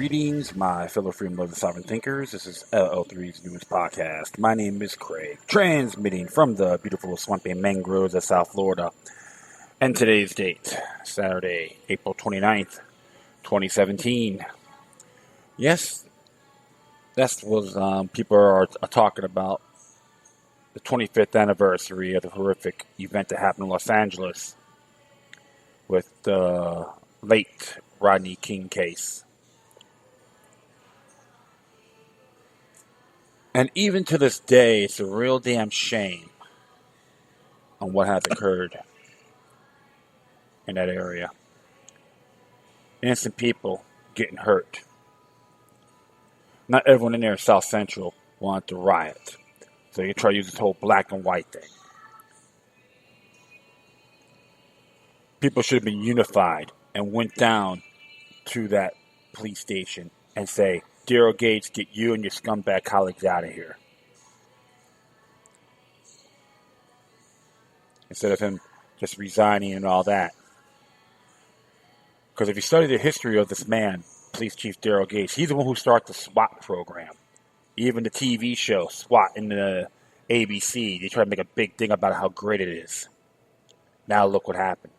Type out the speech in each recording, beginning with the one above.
Greetings, my fellow freedom-loving sovereign thinkers. This is LL3's newest podcast. My name is Craig, transmitting from the beautiful swampy mangroves of South Florida. And today's date, Saturday, April 29th, 2017. Yes, that was, people are talking about the 25th anniversary of the horrific event that happened in Los Angeles with the late Rodney King case. And even to this day, it's a real damn shame on what has occurred in that area. Innocent people getting hurt. Not everyone in there in South Central wanted to riot. So you try to use this whole black and white thing. People should have been unified and went down to that police station and say, Daryl Gates, get you and your scumbag colleagues out of here. Instead of him just resigning and all that. Because if you study the history of this man, Police Chief Daryl Gates, he's the one who started the SWAT program. Even the TV show, SWAT, in the ABC, they try to make a big thing about how great it is. Now look what happened.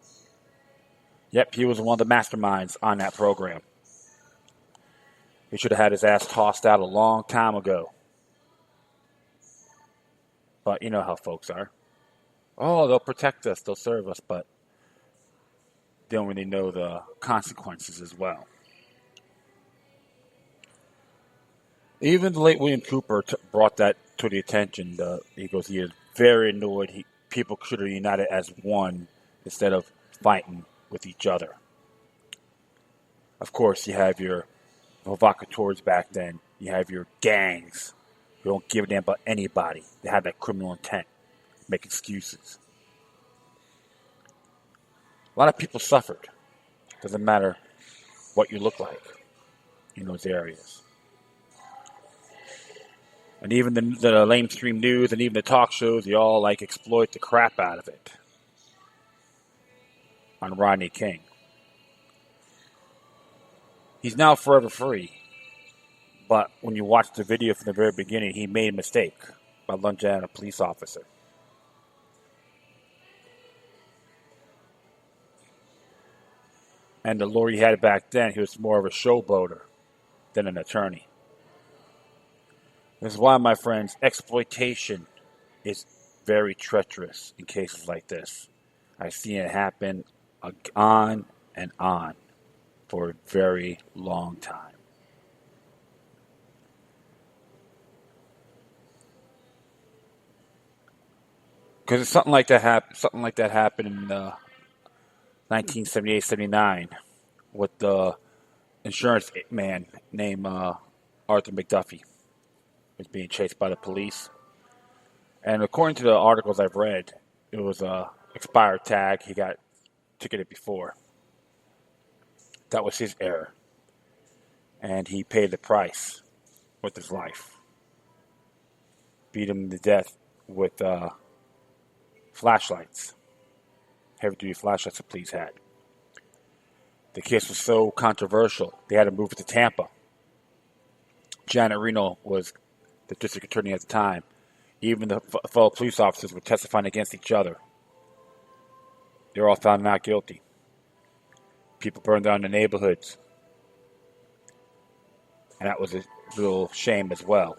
Yep, he was one of the masterminds on that program. He should have had his ass tossed out a long time ago. But you know how folks are. Oh, they'll protect us, they'll serve us, but they don't really know the consequences as well. Even the late William Cooper brought that to the attention. He goes, he is very annoyed. People should have united as one instead of fighting with each other. Of course, you have your provocateurs back then. You have your gangs who don't give a damn about anybody. They have that criminal intent. Make excuses. A lot of people suffered. Doesn't matter what you look like in those areas. And even the lamestream news and even the talk shows, they all exploit the crap out of it on Rodney King. He's now forever free. But when you watch the video from the very beginning, he made a mistake by lunging at a police officer. And the lawyer he had back then, he was more of a showboater than an attorney. This is why, my friends, exploitation is very treacherous in cases like this. I've seen it happen on and on for a very long time. Because something like that happened in 1978-79 with the insurance man named Arthur McDuffie. He was being chased by the police. And according to the articles I've read, it was a expired tag. He got ticketed before. That was his error. And he paid the price with his life. Beat him to death with flashlights. Heavy-duty flashlights the police had. The case was so controversial, they had to move it to Tampa. Janet Reno was the district attorney at the time. Even the fellow police officers were testifying against each other. They were all found not guilty. People burned down the neighborhoods. And that was a real shame as well.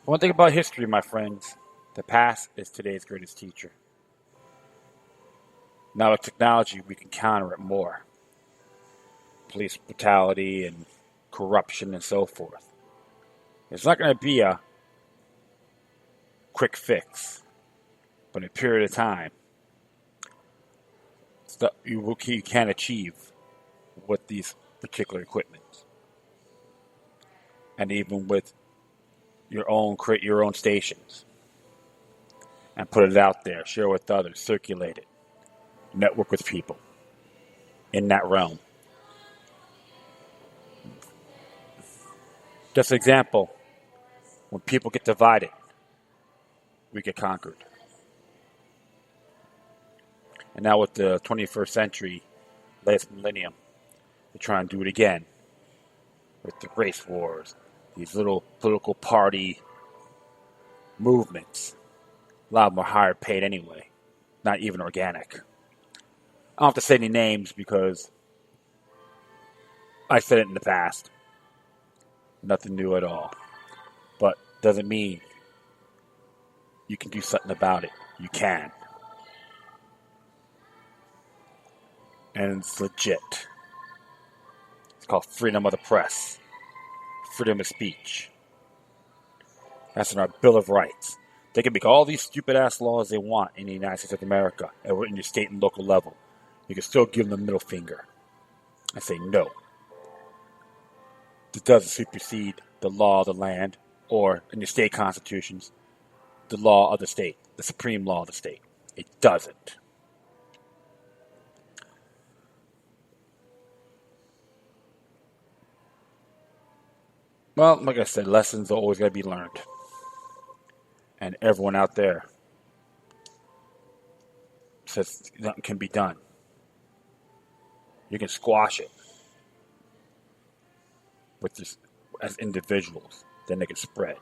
One thing about history, my friends, the past is today's greatest teacher. Now with technology, we can counter it more. Police brutality and corruption and so forth. It's not going to be a quick fix, but in a period of time, stuff you can achieve with these particular equipment. And even with create your own stations and put it out there, share it with others, circulate it, network with people in that realm. Just an example, when people get divided, we get conquered. And now with the 21st century, last millennium, they're trying to do it again with the race wars, these little political party movements. A lot more higher paid anyway, not even organic. I don't have to say any names because I said it in the past. Nothing new at all. But doesn't mean you can do something about it. You can. And it's legit. It's called freedom of the press. Freedom of speech. That's in our Bill of Rights. They can make all these stupid-ass laws they want in the United States of America and in your state and local level. You can still give them the middle finger. I say no. It doesn't supersede the law of the land or, in your state constitutions, the law of the state, the supreme law of the state. It doesn't. Well, like I said, lessons are always going to be learned. And everyone out there says nothing can be done. You can squash it with this as individuals. Then they can spread,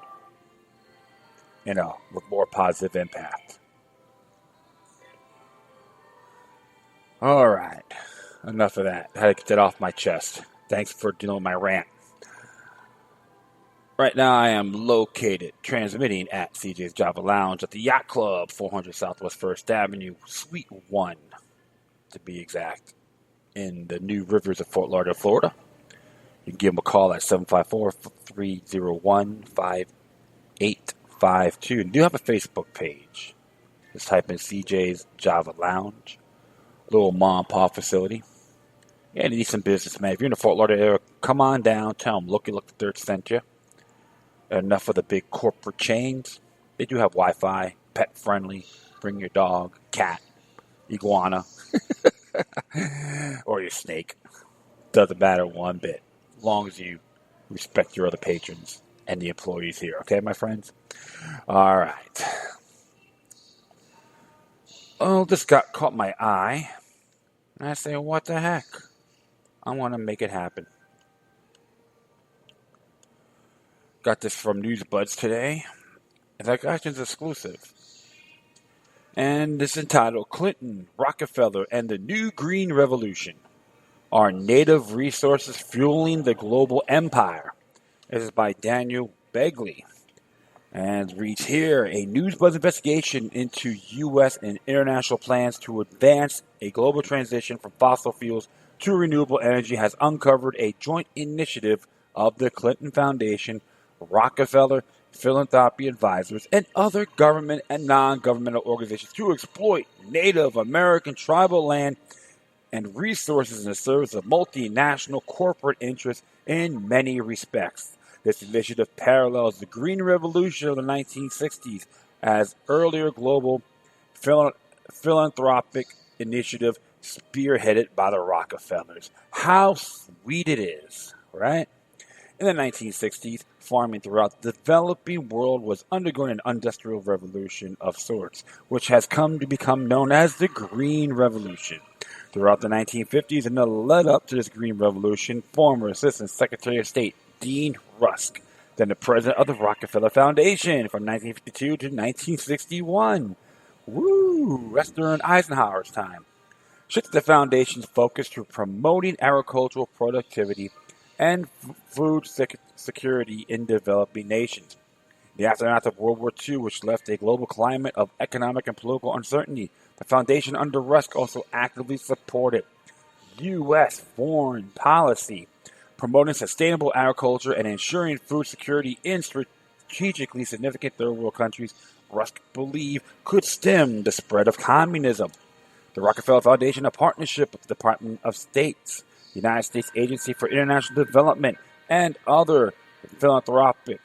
with more positive impact. All right. Enough of that. I had to get that off my chest. Thanks for dealing with my rant. Right now, I am located, transmitting at CJ's Java Lounge at the Yacht Club, 400 Southwest 1st Avenue, Suite 1, to be exact, in the New Rivers of Fort Lauderdale, Florida. You can give them a call at 754-301-5852. And do have a Facebook page. Just type in CJ's Java Lounge, little mom and pop facility. Yeah, you need some business, man. If you're in the Fort Lauderdale area, come on down, tell them, look, the third sent you. Enough of the big corporate chains. They do have Wi-Fi, pet-friendly. Bring your dog, cat, iguana, or your snake. Doesn't matter one bit, as long as you respect your other patrons and the employees here. Okay, my friends? All right. Oh, this caught my eye. And I say, what the heck? I want to make it happen. Got this from NewsBuds today. It's like Action's exclusive. And it's entitled Clinton, Rockefeller, and the New Green Revolution. Are native resources fueling the global empire? This is by Daniel Begley. And it reads here, a NewsBuds investigation into U.S. and international plans to advance a global transition from fossil fuels to renewable energy has uncovered a joint initiative of the Clinton Foundation, Rockefeller, philanthropy advisors, and other government and non-governmental organizations to exploit Native American tribal land and resources in the service of multinational corporate interests in many respects. This initiative parallels the Green Revolution of the 1960s as earlier global philanthropic initiative spearheaded by the Rockefellers. How sweet it is, right? In the 1960s, farming throughout the developing world was undergoing an industrial revolution of sorts, which has come to become known as the Green Revolution. Throughout the 1950s and the lead-up to this Green Revolution, former Assistant Secretary of State Dean Rusk, then the president of the Rockefeller Foundation from 1952 to 1961. Woo! That's during Eisenhower's time. Shifted the foundation's focus to promoting agricultural productivity and food security in developing nations. The aftermath of World War II, which left a global climate of economic and political uncertainty, the foundation under Rusk also actively supported U.S. foreign policy, promoting sustainable agriculture and ensuring food security in strategically significant third world countries Rusk believed could stem the spread of communism. The Rockefeller Foundation, a partnership with the Department of State's the United States Agency for International Development, and other philanthropic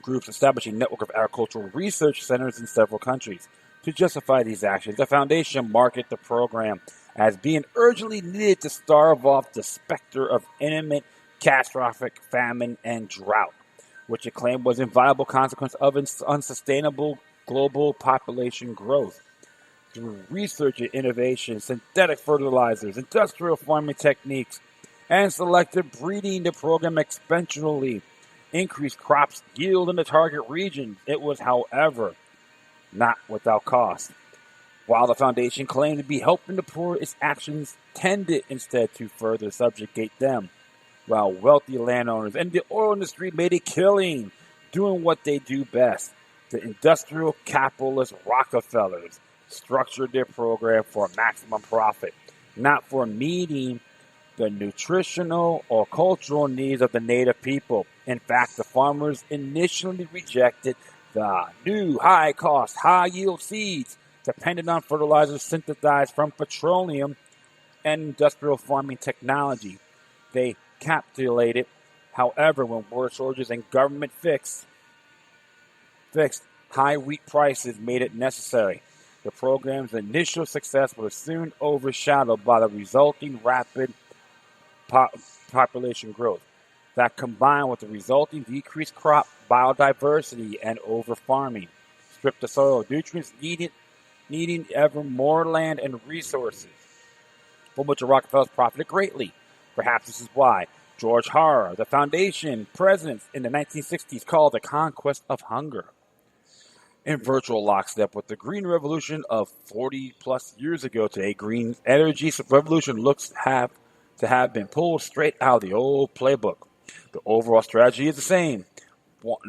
groups established a network of agricultural research centers in several countries. To justify these actions, the foundation marketed the program as being urgently needed to stave off the specter of imminent catastrophic famine and drought, which it claimed was an inevitable consequence of unsustainable global population growth. through research and innovation, synthetic fertilizers, industrial farming techniques, and selective breeding. The program exponentially increased crops yield in the target region. It was, however, not without cost. While the foundation claimed to be helping the poor, its actions tended instead to further subjugate them. While wealthy landowners and the oil industry made a killing doing what they do best, the industrial capitalist Rockefellers structured their program for maximum profit, not for meeting the nutritional or cultural needs of the native people. In fact, the farmers initially rejected the new high-cost, high-yield seeds dependent on fertilizers synthesized from petroleum and industrial farming technology. They capitulated, however, when war shortages and government fixed high wheat prices made it necessary. The program's initial success was soon overshadowed by the resulting rapid population growth that combined with the resulting decreased crop biodiversity and over-farming stripped the soil of nutrients needing ever more land and resources, from which the Rockefellers profited greatly. Perhaps this is why George Harrer, the foundation president in the 1960s, called the conquest of hunger. In virtual lockstep with the Green Revolution of 40-plus years ago today, green energy revolution looks to have been pulled straight out of the old playbook. The overall strategy is the same.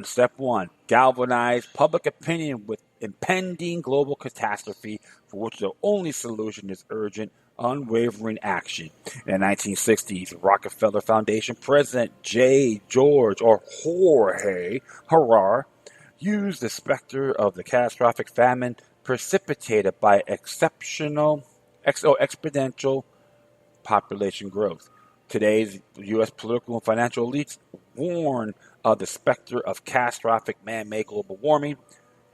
Step 1, galvanize public opinion with impending global catastrophe for which the only solution is urgent, unwavering action. In the 1960s, Rockefeller Foundation President Jorge Harrer used the specter of the catastrophic famine precipitated by exponential population growth. Today's U.S. political and financial elites warn of the specter of catastrophic man-made global warming,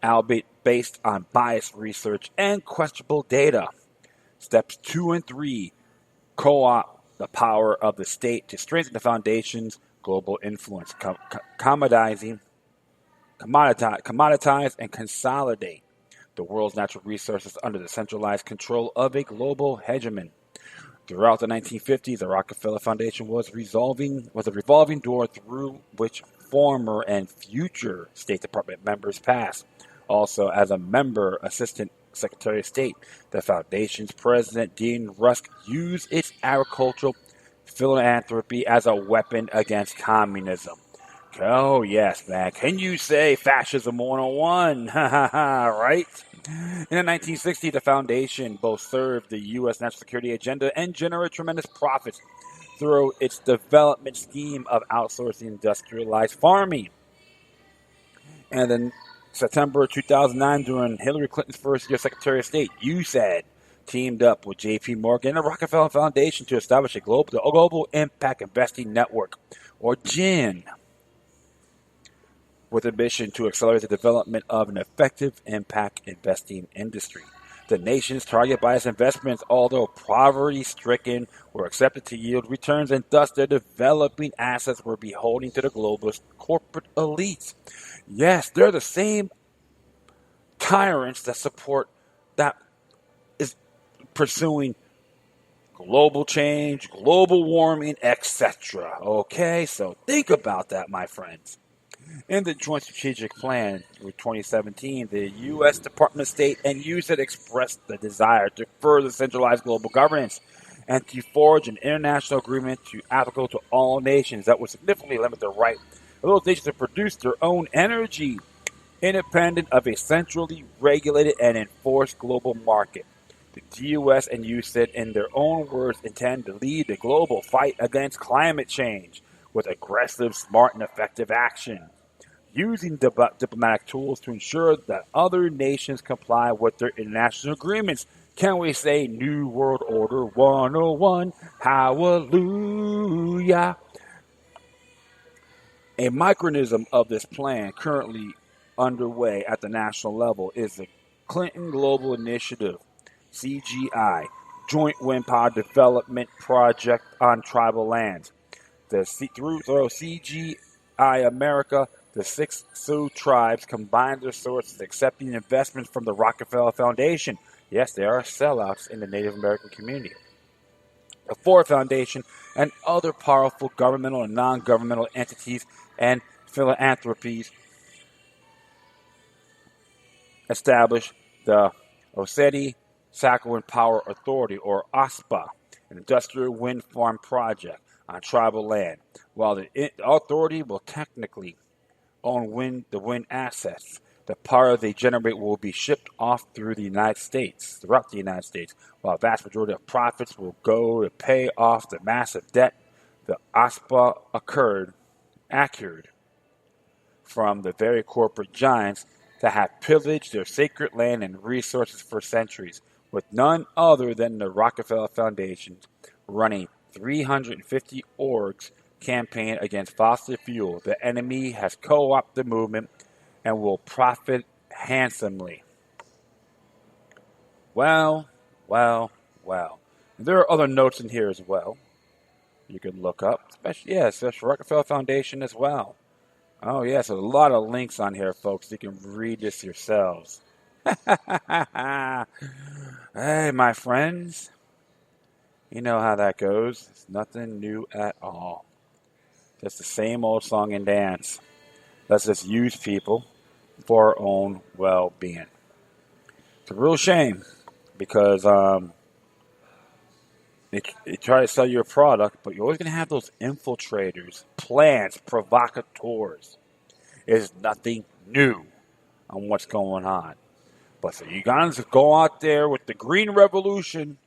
albeit based on biased research and questionable data. Steps 2 and 3 co-opt the power of the state to strengthen the foundation's global influence, commoditize and consolidate the world's natural resources under the centralized control of a global hegemon. Throughout the 1950s, the Rockefeller Foundation was a revolving door through which former and future State Department members passed. Also, as a member Assistant Secretary of State, the Foundation's President Dean Rusk used its agricultural philanthropy as a weapon against communism. Oh, yes, man. Can you say fascism 101? Ha ha ha, right? In the 1960s, the Foundation both served the U.S. national security agenda and generated tremendous profits through its development scheme of outsourcing industrialized farming. And then September 2009, during Hillary Clinton's first year Secretary of State, USAID teamed up with J.P. Morgan and the Rockefeller Foundation to establish the Global Impact Investing Network, or GIN, with a mission to accelerate the development of an effective impact investing industry. The nation's target by its investments, although poverty-stricken, were accepted to yield returns, and thus their developing assets were beholden to the globalist corporate elites. Yes, they're the same tyrants that is pursuing global change, global warming, etc. Okay, so think about that, my friends. In the Joint Strategic Plan for 2017, the U.S. Department of State and USAID expressed the desire to further centralize global governance and to forge an international agreement applicable to all nations that would significantly limit the right of those nations to produce their own energy, independent of a centrally regulated and enforced global market. The U.S. and USAID, in their own words, intend to lead the global fight against climate change with aggressive, smart, and effective action, using diplomatic tools to ensure that other nations comply with their international agreements. Can we say New World Order 101? Hallelujah. A micronism of this plan currently underway at the national level is the Clinton Global Initiative, CGI, Joint Wind Power Development Project on Tribal Lands. Through CGI America, the 6 Sioux tribes combined their sources, accepting investments from the Rockefeller Foundation Yes, there are sellouts in the Native American community. The Ford Foundation and other powerful governmental and non-governmental entities and philanthropies established the Oseti Sakowin Power Authority, or OSPA, an industrial wind farm project on tribal land. While the authority will technically own the wind assets, the power they generate will be shipped off through the United States, throughout the United States, while a vast majority of profits will go to pay off the massive debt the OSPA accrued from the very corporate giants that have pillaged their sacred land and resources for centuries, with none other than the Rockefeller Foundation running 350 orgs campaign against fossil fuel. The enemy has co-opted the movement and will profit handsomely. Well, well, well. There are other notes in here as well. You can look up, especially Rockefeller Foundation as well. Oh, yes, a lot of links on here, folks. You can read this yourselves. Hey, my friends. You know how that goes. It's nothing new at all. Just the same old song and dance. Let's just use people for our own well-being. It's a real shame because they try to sell you a product, but you're always going to have those infiltrators, plants, provocateurs. There's nothing new on what's going on. But so you guys go out there with the Green Revolution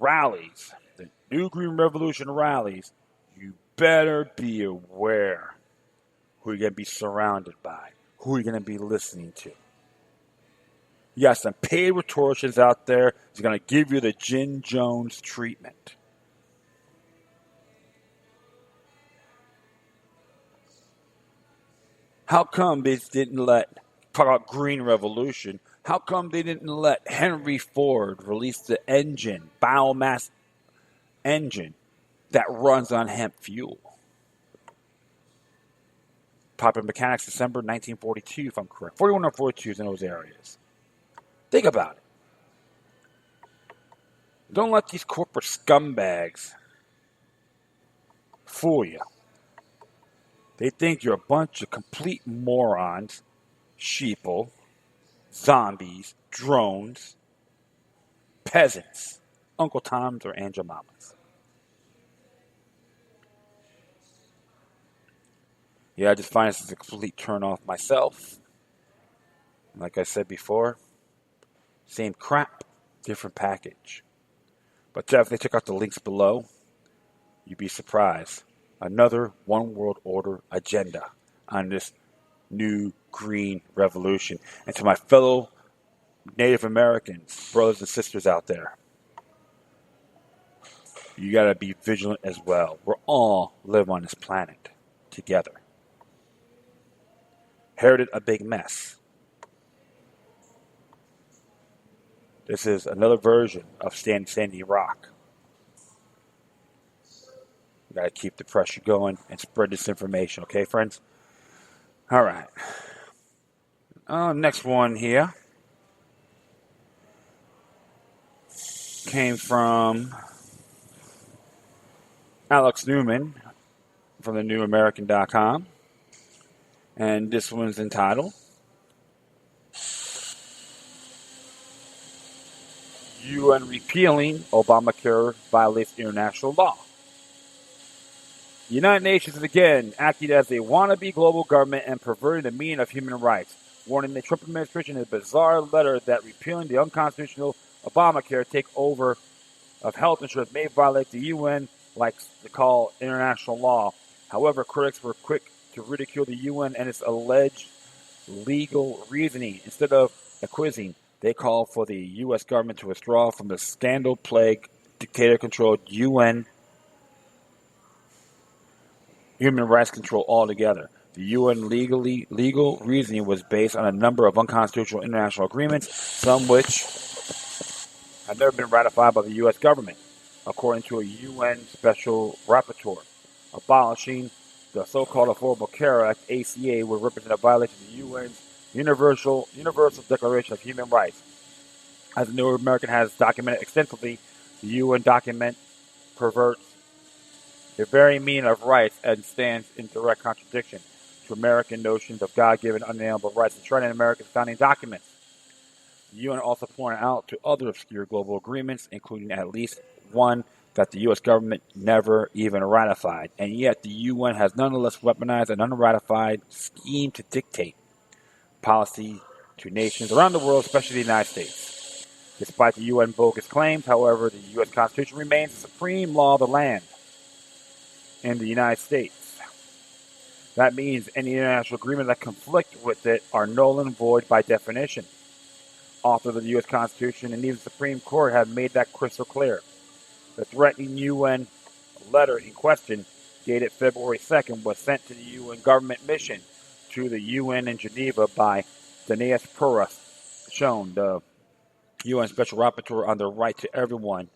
rallies, the new Green Revolution rallies, you better be aware who you're going to be surrounded by, who you're going to be listening to. You got some paid rhetoricians out there who's going to give you the Jim Jones treatment. How come they didn't talk about Green Revolution, how come they didn't let Henry Ford release the biomass engine that runs on hemp fuel? Popular Mechanics, December 1942, if I'm correct. 41 or 42 is in those areas. Think about it. Don't let these corporate scumbags fool you. They think you're a bunch of complete morons, sheeple, zombies, drones, peasants, Uncle Toms or Angel Mamas. Yeah, I just find this is a complete turn-off myself. Like I said before, same crap, different package. But definitely check out the links below. You'd be surprised. Another one world order agenda on this new green revolution. And to my fellow Native Americans, brothers and sisters out there, you got to be vigilant as well. We're all live on this planet together. Inherited a big mess. This is another version of Sandy Rock. We got to keep the pressure going and spread this information, okay, friends? All right. Next one here came from Alex Newman from the NewAmerican.com. And this one's entitled UN Repealing ObamaCare Violates International Law. The United Nations is again acting as a wannabe global government and perverting the meaning of human rights, warning the Trump administration in a bizarre letter that repealing the unconstitutional Obamacare takeover of health insurance may violate the UN, likes to call international law. However, critics were quick to ridicule the UN and its alleged legal reasoning. Instead of acquiescing, they called for the U.S. government to withdraw from the scandal-plagued, dictator-controlled UN human rights control altogether. The UN legal reasoning was based on a number of unconstitutional international agreements, some which have never been ratified by the U.S. government, according to a UN special rapporteur. Abolishing the so-called Affordable Care Act, ACA, would represent a violation of the UN's Universal Declaration of Human Rights. As the New American has documented extensively, the UN document perverts the very meaning of rights and stands in direct contradiction to American notions of God-given unalienable rights enshrined in America's founding documents. The UN also pointed out to other obscure global agreements, including at least one that the U.S. government never even ratified, and yet the UN has nonetheless weaponized an unratified scheme to dictate policy to nations around the world, especially the United States. Despite the UN bogus claims, however, the U.S. Constitution remains the supreme law of the land in the United States. That means any international agreements that conflict with it are null and void by definition. Authors of the U.S. Constitution and even the Supreme Court have made that crystal clear. The threatening UN letter in question, dated February 2nd, was sent to the UN government mission to the UN in Geneva by Dineas Purus, shown the UN Special Rapporteur on the right to everyone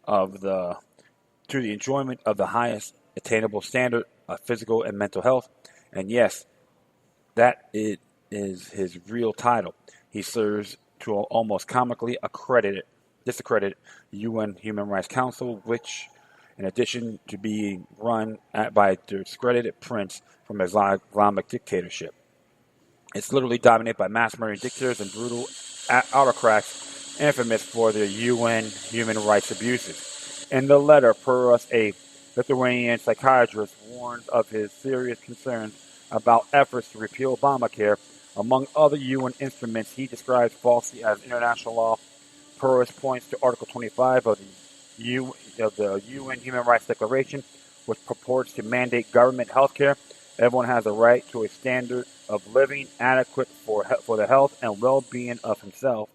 to the enjoyment of the highest attainable standard of physical and mental health. And yes, that is his real title. He serves to almost comically discredited UN Human Rights Council, which, in addition to being run by a discredited prince from Islamic dictatorship, it's literally dominated by mass-murdering dictators and brutal autocrats infamous for their UN human rights abuses. In the letter, Purus, a Lithuanian psychiatrist, warns of his serious concerns about efforts to repeal ObamaCare. Among other UN instruments he describes falsely as international law, Purus points to Article 25 of the UN Human Rights Declaration, which purports to mandate government health care. Everyone has a right to a standard of living adequate for the health and well-being of himself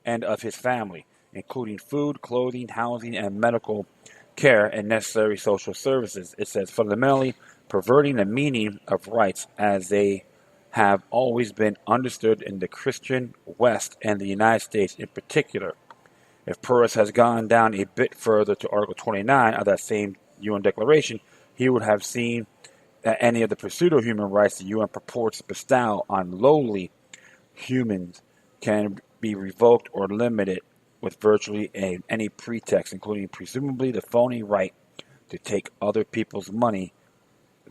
and of his family, including food, clothing, housing, and medical care and necessary social services. It says fundamentally perverting the meaning of rights as they have always been understood in the Christian West and the United States in particular. If Purus has gone down a bit further to Article 29 of that same UN declaration, he would have seen that any of the pseudo-human rights the UN purports to bestow on lowly humans can be revoked or limited with virtually any pretext, including presumably the phony right to take other people's money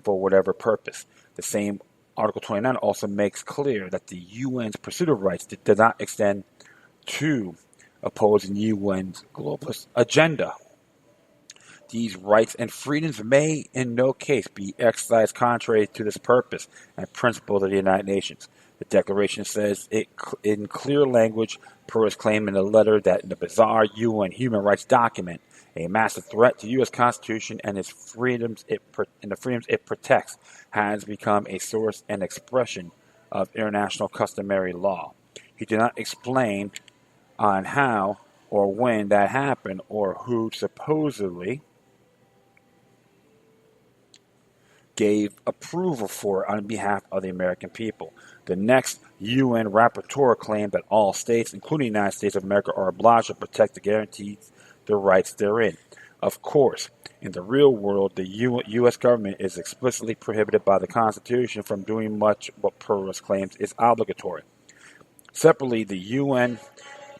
for whatever purpose. The same Article 29 also makes clear that the UN's pursuit of rights does not extend to opposing UN's globalist agenda. These rights and freedoms may in no case be exercised contrary to this purpose and principles of the United Nations. The Declaration says it in clear language. Purus claimed in a letter that in the bizarre UN human rights document, a massive threat to U.S. Constitution and its freedoms the freedoms it protects has become a source and expression of international customary law. He did not explain on how or when that happened or who supposedly gave approval for it on behalf of the American people. The next UN rapporteur claimed that all states, including the United States of America, are obliged to protect the guarantees the rights therein. Of course, in the real world, the U.S. government is explicitly prohibited by the Constitution from doing much what Purus claims is obligatory. Separately, the UN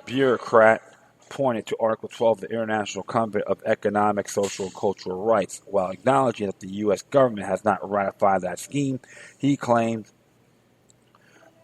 bureaucrat pointed to Article 12 of the International Covenant of Economic, Social, and Cultural Rights. While acknowledging that the U.S. government has not ratified that scheme, he claims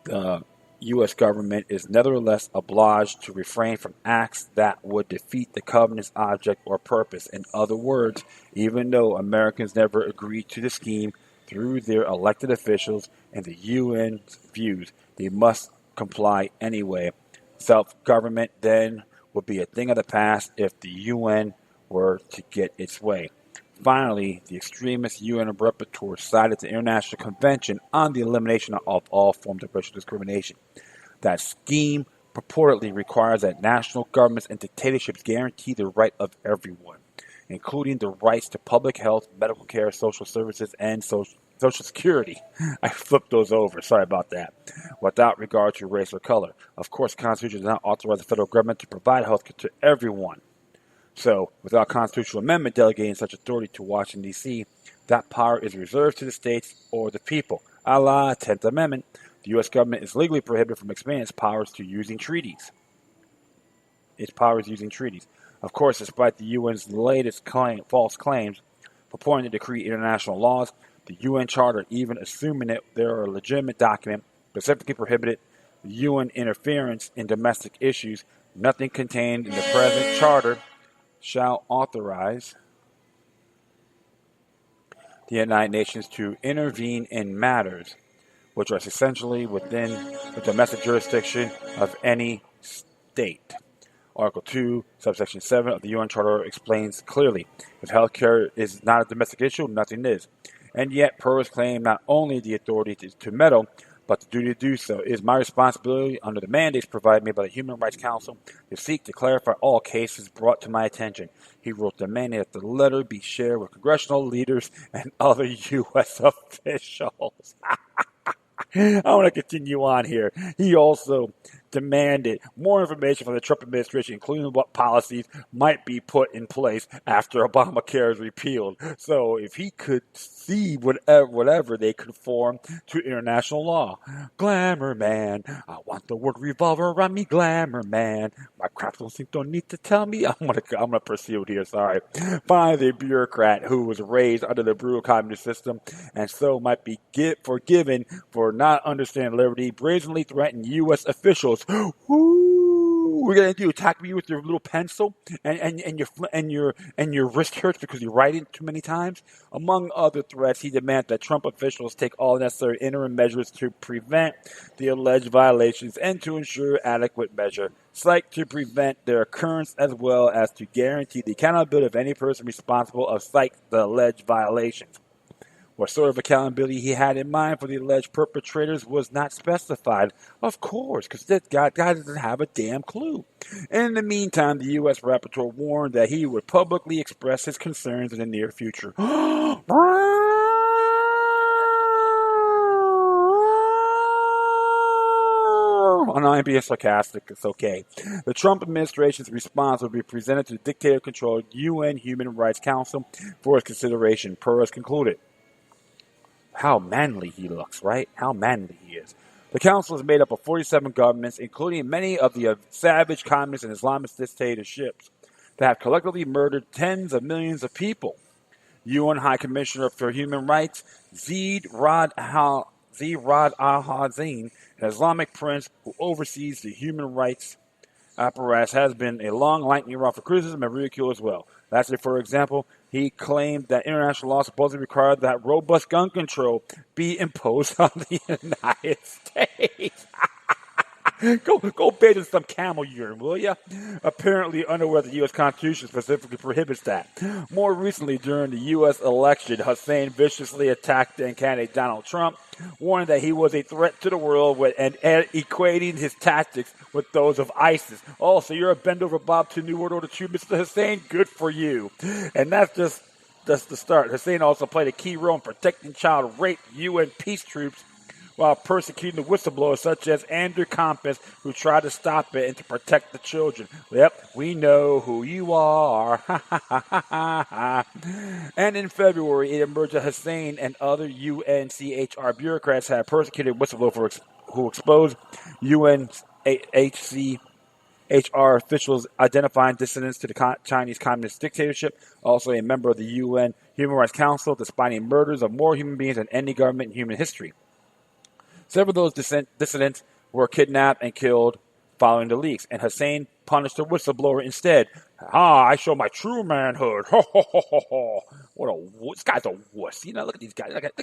the U.S. government is nevertheless obliged to refrain from acts that would defeat the covenant's object or purpose. In other words, even though Americans never agreed to the scheme through their elected officials and the UN's views, they must comply anyway. Self-government then would be a thing of the past if the UN were to get its way. Finally, the extremist UN rapporteur cited the International Convention on the Elimination of All Forms of Racial Discrimination. That scheme purportedly requires that national governments and dictatorships guarantee the right of everyone, including the rights to public health, medical care, social services, and Social Security. I flipped those over. Sorry about that. Without regard to race or color. Of course, the Constitution does not authorize the federal government to provide health care to everyone. So, without a constitutional amendment delegating such authority to Washington, D.C., that power is reserved to the states or the people. A la 10th Amendment, the U.S. government is legally prohibited from expanding its powers to using treaties. its powers using treaties. Of course, despite the UN's latest false claims purporting to decree international laws, the UN Charter, even assuming that there are a legitimate document, specifically prohibited UN interference in domestic issues. Nothing contained in the present charter shall authorize the United Nations to intervene in matters which are essentially within the domestic jurisdiction of any state. Article 2, subsection 7 of the UN Charter explains clearly, if healthcare is not a domestic issue, nothing is. And yet, PERS claim not only the authority to meddle, but the duty to do so. It is my responsibility under the mandates provided me by the Human Rights Council to seek to clarify all cases brought to my attention. He wrote demanding that the letter be shared with congressional leaders and other U.S. officials. I want to continue on here. He also demanded more information from the Trump administration, including what policies might be put in place after Obamacare is repealed. So if he could see whatever they conform to international law. Glamour man, I want the word revolver around me, glamour man. My craft don't need to tell me. I'm gonna pursue it here, sorry. Finally, the bureaucrat who was raised under the brutal communist system and so might be forgiven for not understanding liberty, brazenly threatened U.S. officials. Ooh, we're gonna do attack me with your little pencil and your wrist hurts because you write it too many times. Among other threats, he demanded that Trump officials take all necessary interim measures to prevent the alleged violations and to ensure adequate measure, to prevent their occurrence as well as to guarantee the accountability of any person responsible of the alleged violations. What sort of accountability he had in mind for the alleged perpetrators was not specified, of course, because that guy doesn't have a damn clue. In the meantime, the U.S. rapporteur warned that he would publicly express his concerns in the near future. I'm not being sarcastic, it's okay. The Trump administration's response will be presented to the dictator-controlled UN Human Rights Council for its consideration, Perez concluded. How manly he looks, right? How manly he is. The council is made up of 47 governments, including many of the savage communist and Islamist dictatorships that have collectively murdered tens of millions of people. UN High Commissioner for Human Rights, Zeid Ra'ad al-Hussein, an Islamic prince who oversees the human rights apparatus, has been a long lightning rod for criticism and ridicule as well. Lastly, for example, he claimed that international law supposedly required that robust gun control be imposed on the United States. Go bathe in some camel urine, will ya? Apparently unaware the U.S. Constitution specifically prohibits that. More recently, during the U.S. election, Hussein viciously attacked then candidate Donald Trump, warning that he was a threat to the world and equating his tactics with those of ISIS. Oh, so you're a bend-over Bob to New World Order 2, Mr. Hussein? Good for you. And that's just the start. Hussein also played a key role in protecting child rape UN peace troops while persecuting the whistleblowers such as Andrew Compass, who tried to stop it and to protect the children. Yep, we know who you are. And in February, it emerged that Hussein and other UNCHR bureaucrats had persecuted whistleblowers who exposed UNHCR officials identifying dissidents to the Chinese Communist dictatorship, also a member of the UN Human Rights Council, despite murders of more human beings than any government in human history. Several of those dissidents were kidnapped and killed following the leaks, and Hussein punished the whistleblower instead. I show my true manhood. Ho, ho, ho, ho, ho. This guy's a wuss. You know, look at these guys. Get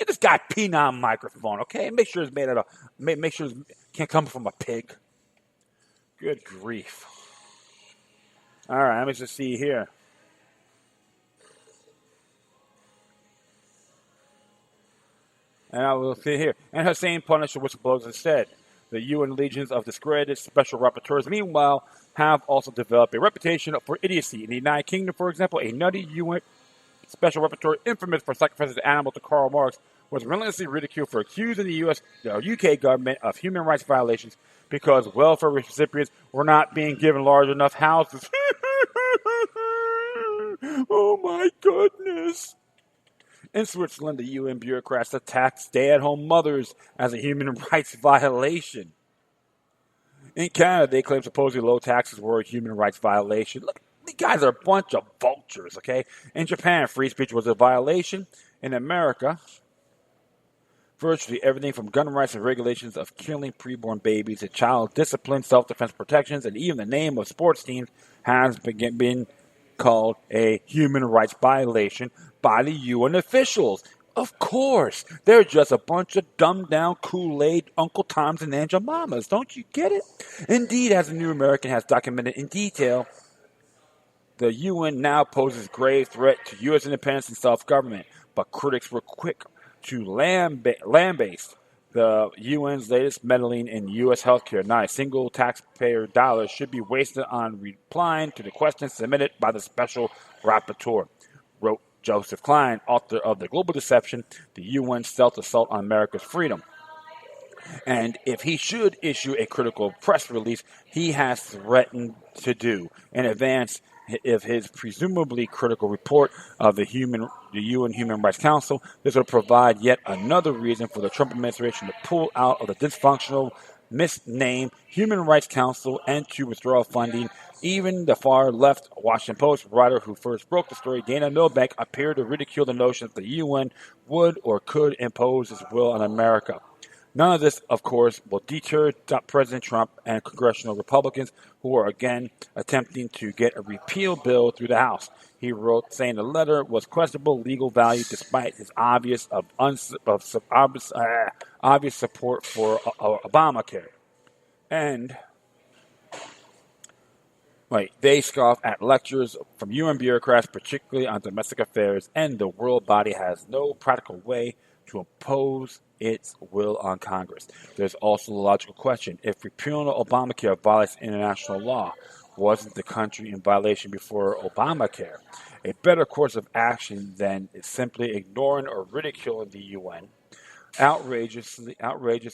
this guy a P9 microphone, okay? Make sure it's made out of. Make sure it can't come from a pig. Good grief. All right, let me just see here. And I will see here. And Hussein punished the whistleblowers instead. The UN legions of discredited special rapporteurs, meanwhile, have also developed a reputation for idiocy. In the United Kingdom, for example, a nutty UN special rapporteur infamous for sacrificing an animal to Karl Marx was relentlessly ridiculed for accusing the UK government of human rights violations because welfare recipients were not being given large enough houses. Oh my goodness. In Switzerland, the UN bureaucrats attacked stay-at-home mothers as a human rights violation. In Canada, they claim supposedly low taxes were a human rights violation. Look, these guys are a bunch of vultures, okay? In Japan, free speech was a violation. In America, virtually everything from gun rights and regulations of killing preborn babies to child discipline, self-defense protections, and even the name of sports teams has been called a human rights violation by the UN officials. Of course, they're just a bunch of dumbed-down Kool-Aid Uncle Toms and Aunt Jemimas. Don't you get it? Indeed, as the New American has documented in detail, the UN now poses grave threat to U.S. independence and self-government, but critics were quick to lambaste the UN's latest meddling in U.S. healthcare. Not a single taxpayer dollar should be wasted on replying to the questions submitted by the special rapporteur, wrote Joseph Klein, author of The Global Deception, the UN's Stealth Assault on America's Freedom. And if he should issue a critical press release, he has threatened to do in advance if his presumably critical report of the UN Human Rights Council, this will provide yet another reason for the Trump administration to pull out of the dysfunctional, misnamed Human Rights Council and to withdraw funding. Even the far-left Washington Post writer who first broke the story, Dana Milbank, appeared to ridicule the notion that the UN would or could impose its will on America. None of this, of course, will deter President Trump and congressional Republicans who are again attempting to get a repeal bill through the House. He wrote, saying the letter was questionable legal value despite his obvious support for Obamacare. And they scoff at lectures from UN bureaucrats, particularly on domestic affairs, and the world body has no practical way to impose its will on Congress. There's also the logical question. If repealing Obamacare violates international law, wasn't the country in violation before Obamacare? A better course of action than simply ignoring or ridiculing the UN, outrageous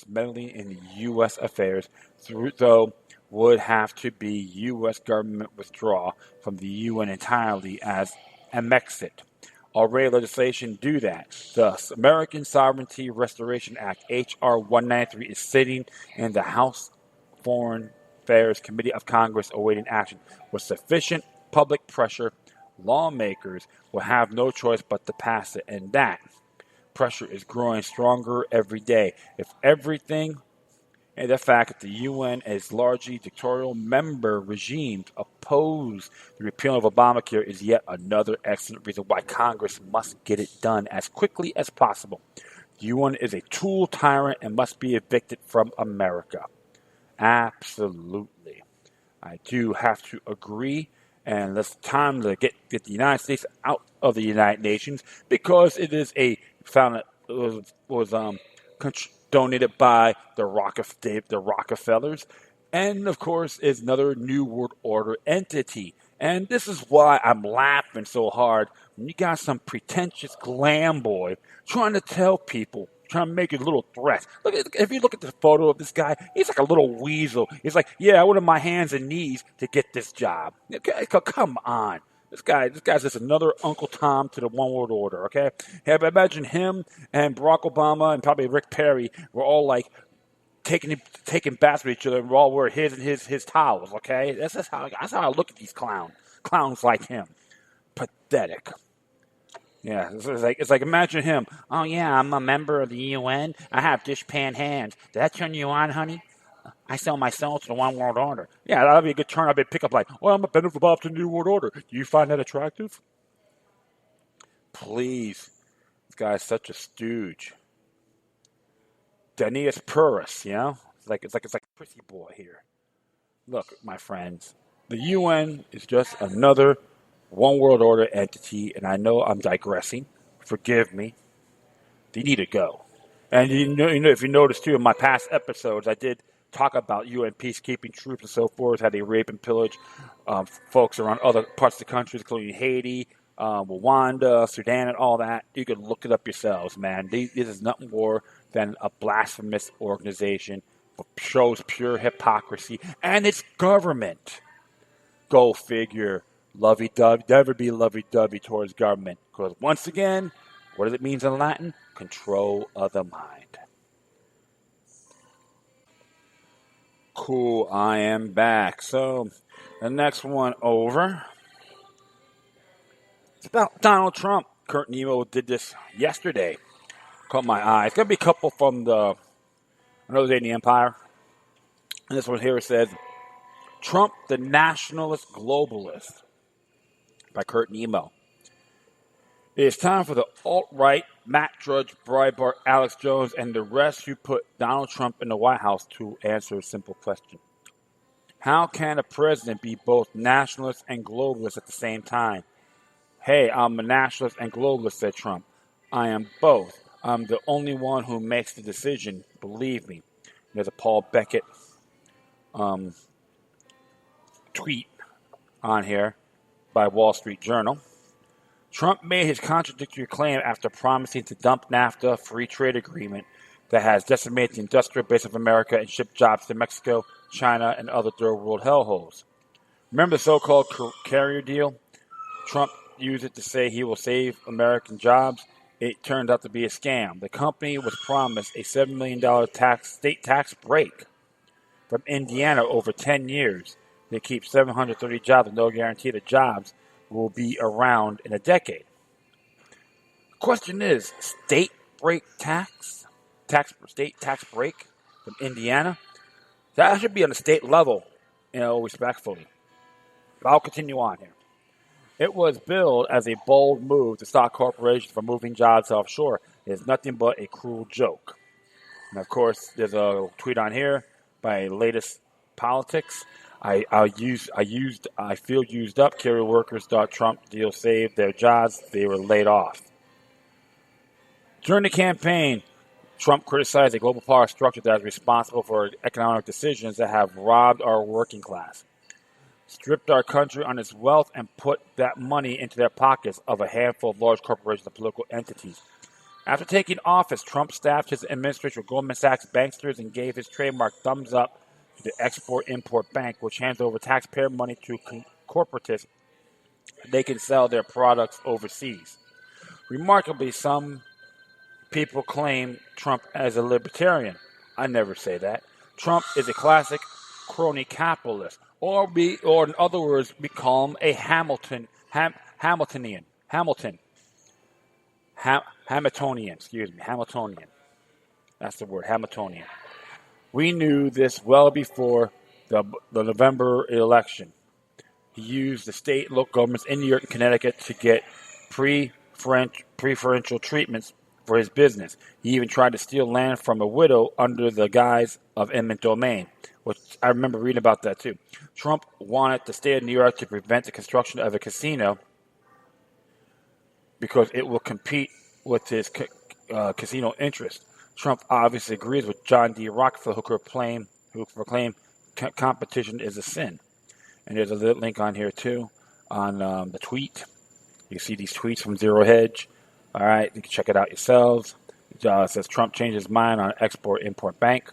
meddling in U.S. affairs, though would have to be U.S. government withdraw from the UN entirely as an exit. Already legislation do that. Thus, American Sovereignty Restoration Act, H.R. 193, is sitting in the House Foreign Affairs Committee of Congress awaiting action. With sufficient public pressure, lawmakers will have no choice but to pass it, and that pressure is growing stronger every day. If everything and the fact that the UN as largely dictatorial member regimes oppose the repeal of Obamacare is yet another excellent reason why Congress must get it done as quickly as possible. The UN is a tool tyrant and must be evicted from America. Absolutely. I do have to agree, and it's time to get the United States out of the United Nations because it is donated by the Rockefellers, and of course is another New World Order entity. And this is why I'm laughing so hard when you got some pretentious glam boy trying to tell people, trying to make a little threat. Look, if you look at the photo of this guy, he's like a little weasel. He's like, yeah, I went on my hands and knees to get this job. Okay, come on. This guy's just another Uncle Tom to the One World Order, okay? Yeah, but imagine him and Barack Obama and probably Rick Perry were all like taking baths with each other and we all wear his towels, okay? That's how I look at these clowns like him. Pathetic. Yeah, it's like imagine him. Oh yeah, I'm a member of the UN. I have dishpan hands. Did that turn you on, honey? I sell my soul to the One World Order. Yeah, that'll be a good turn. I'll be pick up like, well, I'm a benefit of the New World Order. Do you find that attractive? Please. This guy's such a stooge. Danius Purus, you know? It's like a prissy boy here. Look, my friends, the UN is just another One World Order entity, and I know I'm digressing. Forgive me. They need to go. And you know, if you notice too, in my past episodes, I did talk about UN peacekeeping troops and so forth, how they rape and pillage folks around other parts of the country, including Haiti, Rwanda, Sudan, and all that. You can look it up yourselves, man. This is nothing more than a blasphemous organization that shows pure hypocrisy, and it's government. Go figure. Lovey-dovey, never be lovey-dovey towards government. Because once again, what does it mean in Latin? Control of the mind. Cool, I am back. So, the next one over. It's about Donald Trump. Kurt Nemo did this yesterday. Caught my eye. It's going to be a couple from Another Day in the Empire. And this one here says, Trump, the Nationalist Globalist, by Kurt Nemo. It is time for the alt-right, Matt Drudge, Breitbart, Alex Jones, and the rest who put Donald Trump in the White House to answer a simple question. How can a president be both nationalist and globalist at the same time? Hey, I'm a nationalist and globalist, said Trump. I am both. I'm the only one who makes the decision, believe me. There's a Paul Beckett tweet on here by Wall Street Journal. Trump made his contradictory claim after promising to dump NAFTA free trade agreement that has decimated the industrial base of America and shipped jobs to Mexico, China, and other third world hellholes. Remember the so-called carrier deal? Trump used it to say he will save American jobs. It turned out to be a scam. The company was promised a $7 million state tax break from Indiana over 10 years. They keep 730 jobs with no guarantee the jobs will be around in a decade. The question is, state tax break from Indiana? That should be on the state level, respectfully. But I'll continue on here. It was billed as a bold move to stop corporations from moving jobs offshore. It is nothing but a cruel joke. And of course, there's a tweet on here by Latest Politics. I feel used up. Carrier workers thought Trump deal saved their jobs. They were laid off. During the campaign, Trump criticized a global power structure that is responsible for economic decisions that have robbed our working class, stripped our country on its wealth, and put that money into their pockets of a handful of large corporations and political entities. After taking office, Trump staffed his administration with Goldman Sachs banksters and gave his trademark thumbs up to the Export-Import Bank, which hands over taxpayer money to corporatists. They can sell their products overseas. Remarkably, some people claim Trump as a libertarian. I never say that. Trump is a classic crony capitalist, or in other words, we call him a Hamiltonian. That's the word, Hamiltonian. We knew this well before the November election. He used the state and local governments in New York and Connecticut to get preferential treatments for his business. He even tried to steal land from a widow under the guise of eminent domain, which I remember reading about that too. Trump wanted the state of New York to prevent the construction of a casino because it will compete with his casino interest. Trump obviously agrees with John D. Rockefeller, who proclaimed competition is a sin. And there's a link on here too, on the tweet. You see these tweets from Zero Hedge. All right, you can check it out yourselves. It says Trump changed his mind on Export-Import Bank.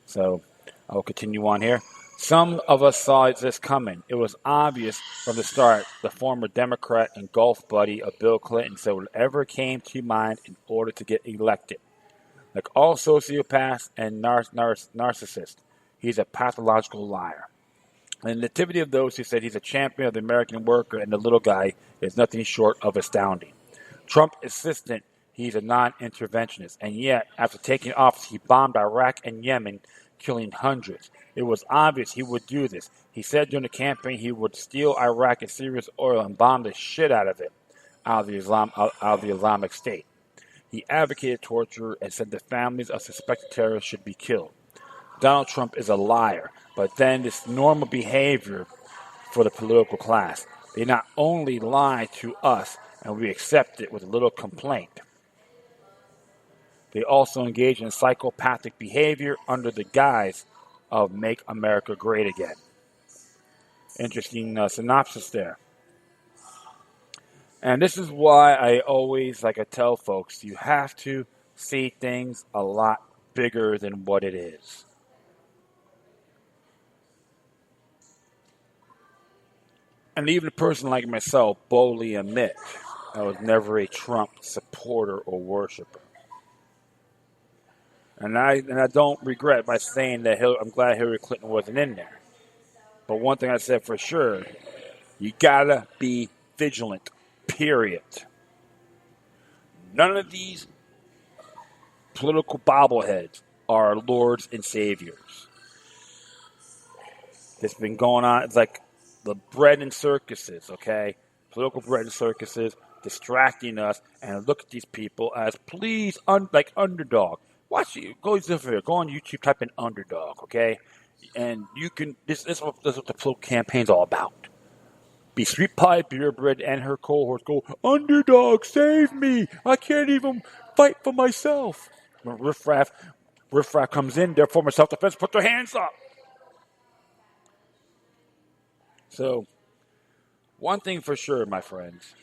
So I'll continue on here. Some of us saw this coming. It was obvious from the start. The former Democrat and golf buddy of Bill Clinton said whatever came to mind in order to get elected. Like all sociopaths and narcissists, he's a pathological liar. And the nativity of those who said he's a champion of the American worker and the little guy is nothing short of astounding. Trump insisted he's a non-interventionist, and yet, after taking office, he bombed Iraq and Yemen, killing hundreds. It was obvious he would do this. He said during the campaign he would steal Iraq and Syria's oil and bomb the shit out of it, out of the Islamic State. He advocated torture and said the families of suspected terrorists should be killed. Donald Trump is a liar, but then this normal behavior for the political class. They not only lie to us, and we accept it with a little complaint. They also engage in psychopathic behavior under the guise of Make America Great Again. Interesting synopsis there. And this is why I always, like I tell folks, you have to see things a lot bigger than what it is. And even a person like myself boldly admit I was never a Trump supporter or worshiper. And I don't regret by saying that I'm glad Hillary Clinton wasn't in there. But one thing I said for sure, you gotta be vigilant, period. None of these political bobbleheads are lords and saviors. It's been going on. It's like the bread and circuses, okay? Political bread and circuses distracting us, and look at these people as please, like underdog. Watch it. Go on YouTube, type in underdog, okay? And you can. This is what the political campaign's all about. Be Sweet Pie Purebred and her cohorts go, underdog, save me! I can't even fight for myself. When riffraff comes in, their form of self-defense, put their hands up. So, one thing for sure, my friends,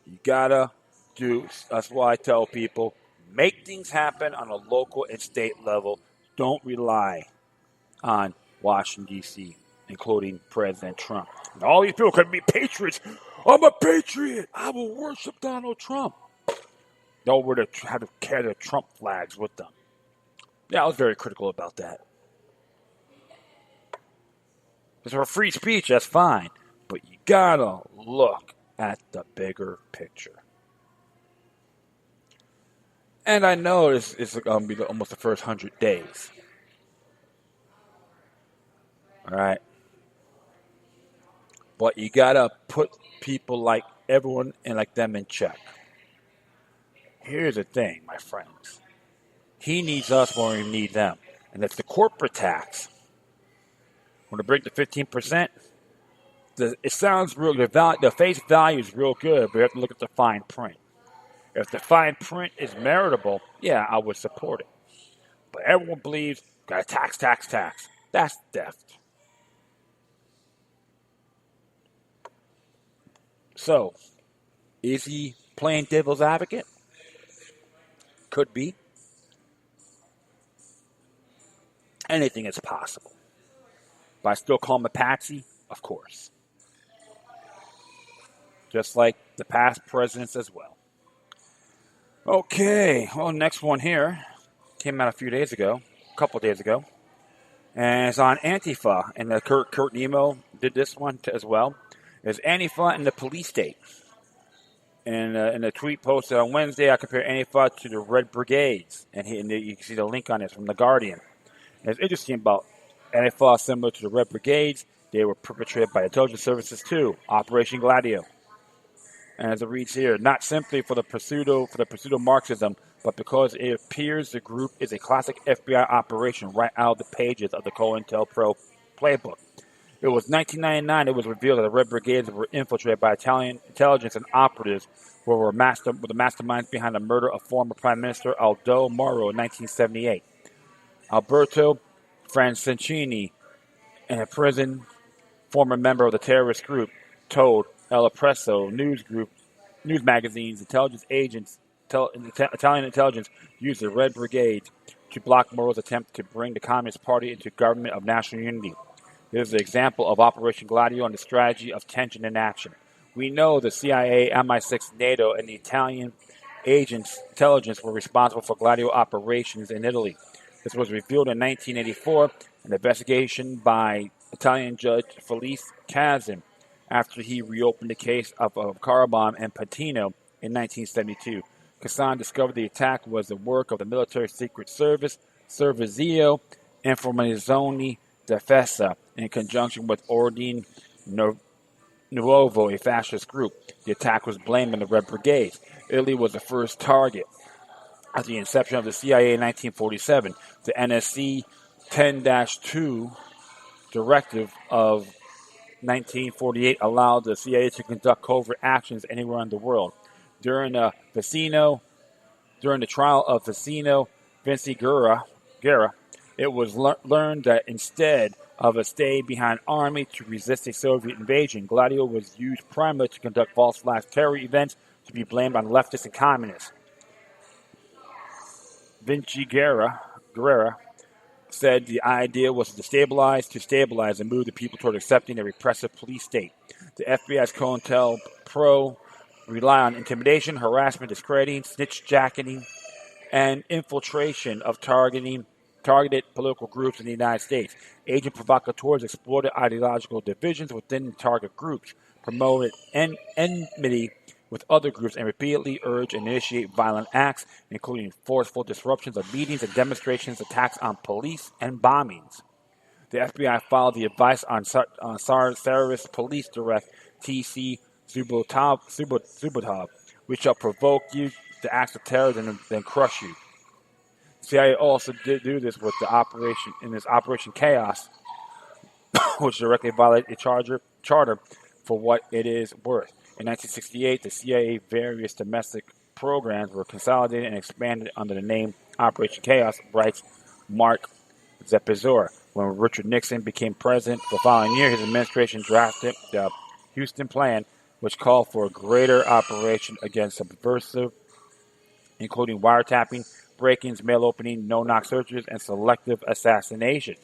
you gotta do, that's why I tell people, make things happen on a local and state level. Don't rely on Washington, D.C., including President Trump. And all these people could be patriots. I'm a patriot. I will worship Donald Trump. They'll have to carry their Trump flags with them. Yeah, I was very critical about that. Because for free speech, that's fine. But you gotta look at the bigger picture. And I know this is going to be almost the first 100 days. All right? But you got to put people like everyone and like them in check. Here's the thing, my friends. He needs us more than we need them. And that's the corporate tax. When they break the 15%, it sounds real good. The face value is real good, but you have to look at the fine print. If the fine print is meritable, yeah, I would support it. But everyone believes, got to tax. That's theft. So, is he playing devil's advocate? Could be. Anything is possible. But I still call him a patsy? Of course. Just like the past presidents as well. Okay, well, next one here came out a couple days ago. And it's on Antifa. And Kurt Nemo did this one as well. It's Antifa and the police state. And in a tweet posted on Wednesday, I compare Antifa to the Red Brigades. And you can see the link on it from The Guardian. And it's interesting about Antifa, similar to the Red Brigades. They were perpetrated by intelligence services too. Operation Gladio. And as it reads here, not simply for the pursuit of Marxism, but because it appears the group is a classic FBI operation right out of the pages of the COINTELPRO playbook. It was 1999. It was revealed that the Red Brigades were infiltrated by Italian intelligence and operatives who were the masterminds behind the murder of former Prime Minister Aldo Moro in 1978. Alberto Franceschini, a prison former member of the terrorist group, told El Espresso news magazine's intelligence agents, Italian intelligence used the Red Brigade to block Moro's attempt to bring the Communist Party into government of national unity. This is an example of Operation Gladio and the strategy of tension in action. We know the CIA, MI6, NATO, and the Italian intelligence were responsible for Gladio operations in Italy. This was revealed in 1984, an investigation by Italian judge Felice Kazin after he reopened the case of car bomb in Patino in 1972. Kazan discovered the attack was the work of the military secret service, Servizio Informazioni Difesa, in conjunction with Ordine Nuovo, a fascist group. The attack was blamed on the Red Brigade. Italy was the first target. At the inception of the CIA in 1947, the NSC 10-2 directive of 1948 allowed the CIA to conduct covert actions anywhere in the world. During the trial of Vicino Vinci Guerra, it was learned that instead of a stay-behind army to resist a Soviet invasion, Gladio was used primarily to conduct false flag terror events to be blamed on leftists and communists. Vinci Guerra said the idea was to stabilize, and move the people toward accepting a repressive police state. The FBI's COINTELPRO rely on intimidation, harassment, discrediting, snitch-jacketing, and infiltration of targeted political groups in the United States. Agent provocateurs exploited ideological divisions within target groups, promoted enmity with other groups, and repeatedly urged and initiate violent acts, including forceful disruptions of meetings and demonstrations, attacks on police, and bombings. The FBI followed the advice on Tsarist Police Direct T.C. Zubotov, we shall provoke you to acts of terror and then crush you. CIA also did do this with the Operation Chaos, which directly violated the charter for what it is worth. In 1968, the CIA various domestic programs were consolidated and expanded under the name Operation Chaos, writes Mark Zepizor. When Richard Nixon became president the following year, his administration drafted the Houston Plan, which called for a greater operation against subversive, including wiretapping, break-ins, mail opening, no-knock searches, and selective assassinations.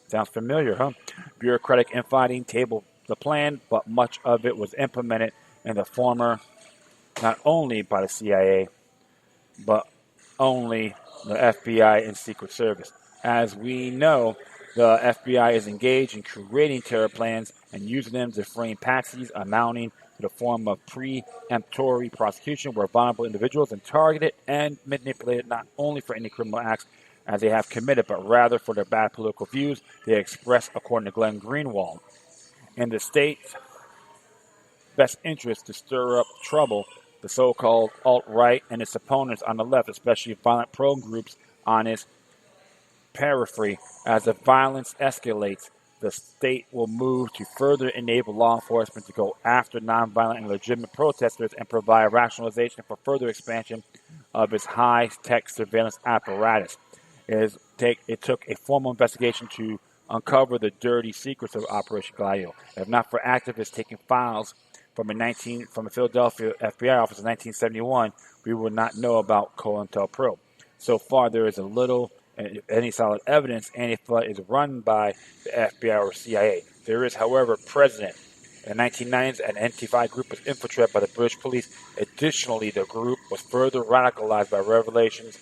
Sounds familiar, huh? Bureaucratic infighting tabled the plan, but much of it was implemented in the former not only by the CIA, but only the FBI and Secret Service. As we know, the FBI is engaged in creating terror plans and using them to frame patsies, amounting to the form of preemptory prosecution where vulnerable individuals are targeted and manipulated not only for any criminal acts as they have committed, but rather for their bad political views they express, according to Glenn Greenwald. In the state's best interest to stir up trouble, the so-called alt-right and its opponents on the left, especially violent pro-groups on its periphery, as the violence escalates, the state will move to further enable law enforcement to go after nonviolent and legitimate protesters and provide rationalization for further expansion of its high-tech surveillance apparatus. It took a formal investigation to uncover the dirty secrets of Operation Gladio. If not for activists taking files from a Philadelphia FBI office in 1971, we would not know about COINTELPRO. So far, there is little, any solid evidence ANTIFA is run by the FBI or CIA. There is, however, precedent. In the 1990s, an ANTIFA group was infiltrated by the British police. Additionally, the group was further radicalized by revelations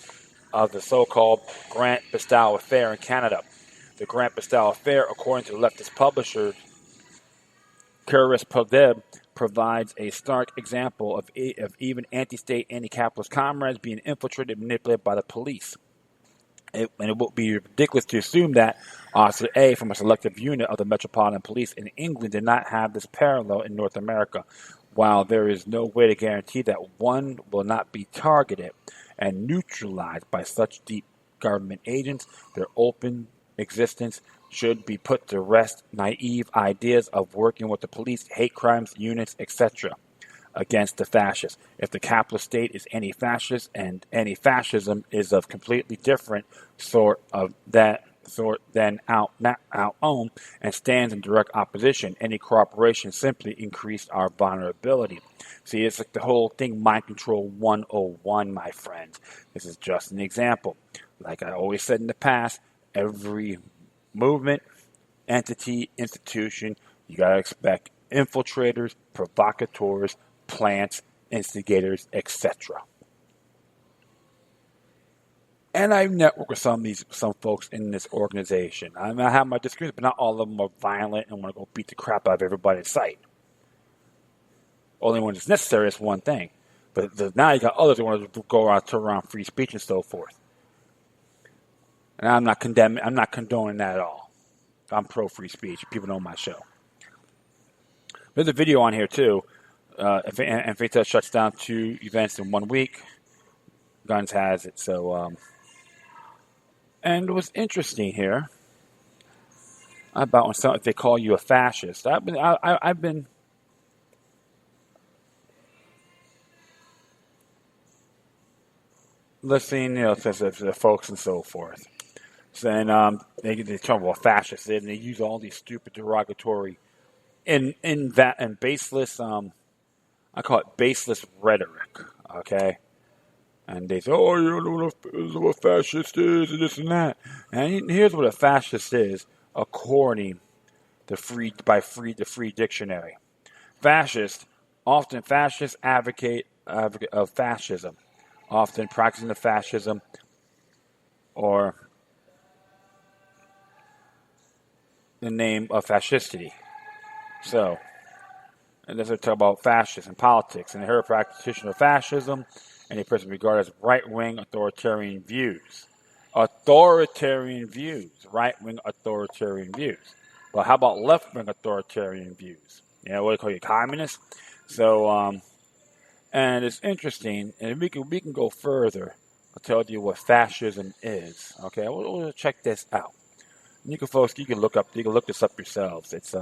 of the so-called Grant Bastow Affair in Canada. The Grant Bastow Affair, according to the leftist publisher Curtis Podeb, provides a stark example of even anti-state, anti-capitalist comrades being infiltrated and manipulated by the police. And it would be ridiculous to assume that Officer A from a selective unit of the Metropolitan Police in England did not have this parallel in North America. While there is no way to guarantee that one will not be targeted and neutralized by such deep government agents, their open existence should be put to rest naive ideas of working with the police, hate crimes units, etc. against the fascists. If the capitalist state is anti-fascist and anti-fascism is of completely different sort than our own and stands in direct opposition, any cooperation simply increased our vulnerability. See, it's like the whole thing, mind control 101, my friends. This is just an example. Like I always said in the past, every movement, entity, institution, you got to expect infiltrators, provocateurs, plants, instigators, etc. And I network with some folks in this organization. I have my disagreements, but not all of them are violent and want to go beat the crap out of everybody in sight. Only when it's necessary is one thing. But now you got others who want to go around, turn around free speech and so forth. And I'm not condoning that at all. I'm pro-free speech. People know my show. There's a video on here, too. Antifa shuts down 2 events in 1 week. Guns has it. So, and it was interesting here about when if they call you a fascist. I've been listening, to the folks and so forth. So then they talk about fascists, and they use all these stupid derogatory and baseless. I call it baseless rhetoric. Okay, and they say, "Oh, you don't know what a fascist is, and this and that." And here's what a fascist is, according to the Free Dictionary. Fascists advocate of fascism. often practicing the fascism or the name of fascistity. So, and this is talk about fascists and politics, and her practitioner of fascism, and a person regarded as right-wing authoritarian views. Authoritarian views, right-wing authoritarian views. But how about left-wing authoritarian views? You know, what do they call you, communist? So, and it's interesting, and we can go further. I'll tell you what fascism is. Okay, we'll check this out. You can, folks, you can look this up yourselves. It's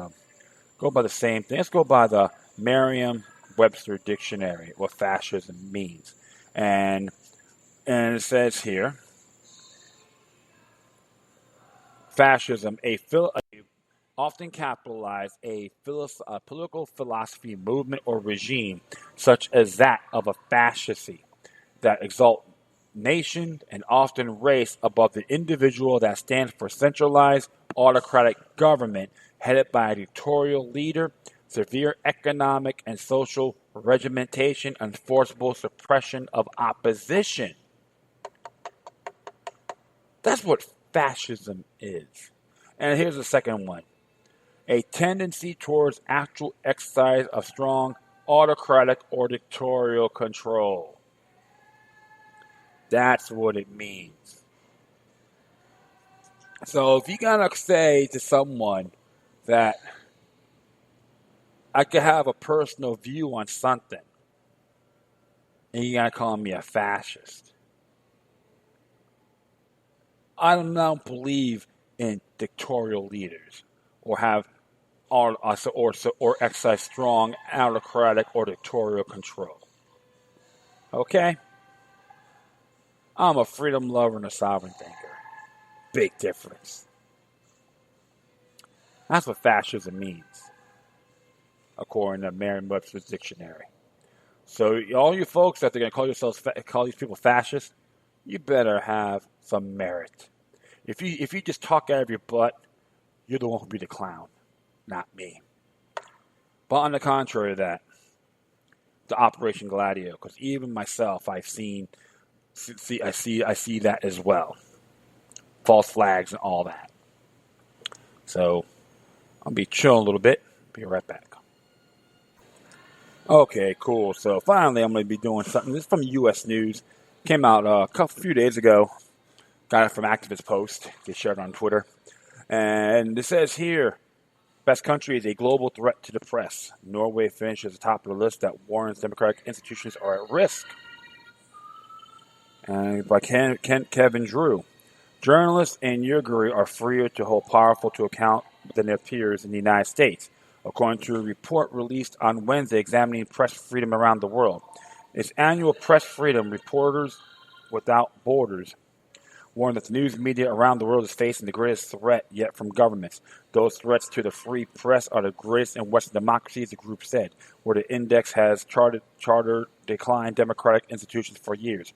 go by the same thing. Let's go by the Merriam-Webster dictionary, what fascism means, and it says here, fascism, often capitalized a political philosophy, movement, or regime, such as that of a fascisty, that exalt nation and often race above the individual, that stands for centralized autocratic government headed by a dictatorial leader, severe economic and social regimentation, and forcible suppression of opposition. That's what fascism is. And here's the second one. A tendency towards actual exercise of strong autocratic or dictatorial control. That's what it means. So if you gotta say to someone that I could have a personal view on something, and you gotta call me a fascist, I don't believe in dictatorial leaders or have or exercise strong autocratic or dictatorial control. Okay? I'm a freedom lover and a sovereign thinker. Big difference. That's what fascism means, according to Merriam-Webster's dictionary. So all you folks that they're going to call these people fascists, you better have some merit. If you just talk out of your butt, you're the one who'll be the clown, not me. But on the contrary of that, the Operation Gladio, because even myself, I see that as well. False flags and all that. So I'll be chilling a little bit. Be right back. Okay, cool. So finally, I'm going to be doing something. This is from U.S. News. Came out a few days ago. Got it from Activist Post. They shared it on Twitter. And it says here, best country is a global threat to the press. Norway finishes at the top of the list that warns democratic institutions are at risk. And by Kevin Drew. Journalists in Hungary are freer to hold powerful to account than their peers in the United States, according to a report released on Wednesday examining press freedom around the world. Its annual Press Freedom Reporters Without Borders warned that the news media around the world is facing the greatest threat yet from governments. Those threats to the free press are the greatest in Western democracies, the group said, where the index has charted declined democratic institutions for years.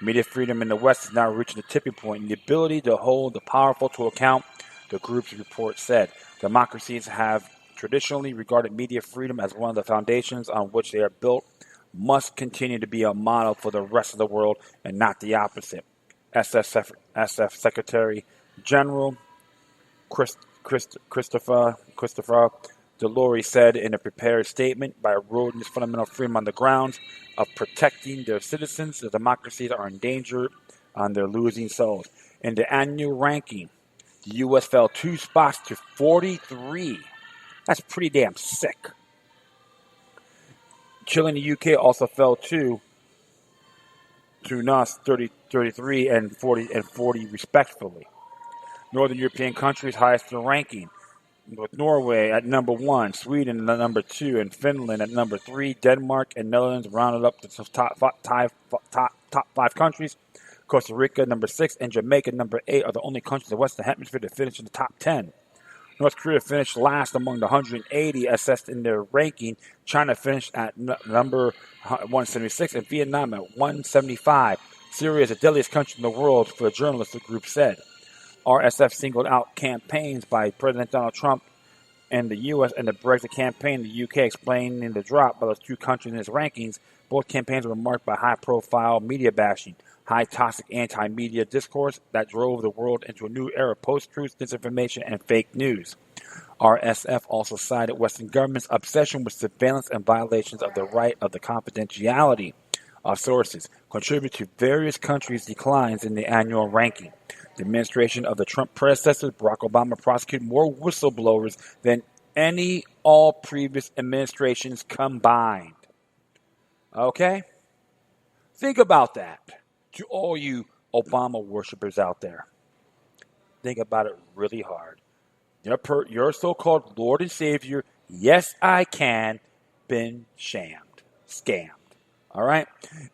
Media freedom in the West is now reaching a tipping point in the ability to hold the powerful to account, the group's report said. Democracies have traditionally regarded media freedom as one of the foundations on which they are built, must continue to be a model for the rest of the world and not the opposite. SF Secretary General Christopher Delory said in a prepared statement, by eroding this fundamental freedom on the grounds of protecting their citizens, the democracies are in danger on their losing souls. In the annual ranking, the U.S. fell 2 spots to 43. That's pretty damn sick. Chile and the UK also fell to NOS 33 and 40 respectively. Northern European countries highest in the ranking, with Norway at number 1, Sweden at number 2, and Finland at number 3. Denmark and Netherlands rounded up to top 5 countries. Costa Rica number 6 and Jamaica number 8 are the only countries in the Western Hemisphere to finish in the top 10. North Korea finished last among the 180 assessed in their ranking. China finished at number 176 and Vietnam at 175. Syria is the deadliest country in the world for the journalists, the group said. RSF singled out campaigns by President Donald Trump in the U.S. and the Brexit campaign in the U.K. explaining the drop by those two countries in its rankings. Both campaigns were marked by high-profile media bashing, high toxic anti-media discourse that drove the world into a new era of post-truth, disinformation, and fake news. RSF also cited Western governments' obsession with surveillance and violations of the right of the confidentiality of sources, contribute to various countries' declines in the annual ranking. The administration of the Trump predecessor, Barack Obama, prosecuted more whistleblowers than all previous administrations combined. Okay? Think about that. To all you Obama worshippers out there, think about it really hard. Your so-called Lord and Savior, yes, I can, been scammed. All right?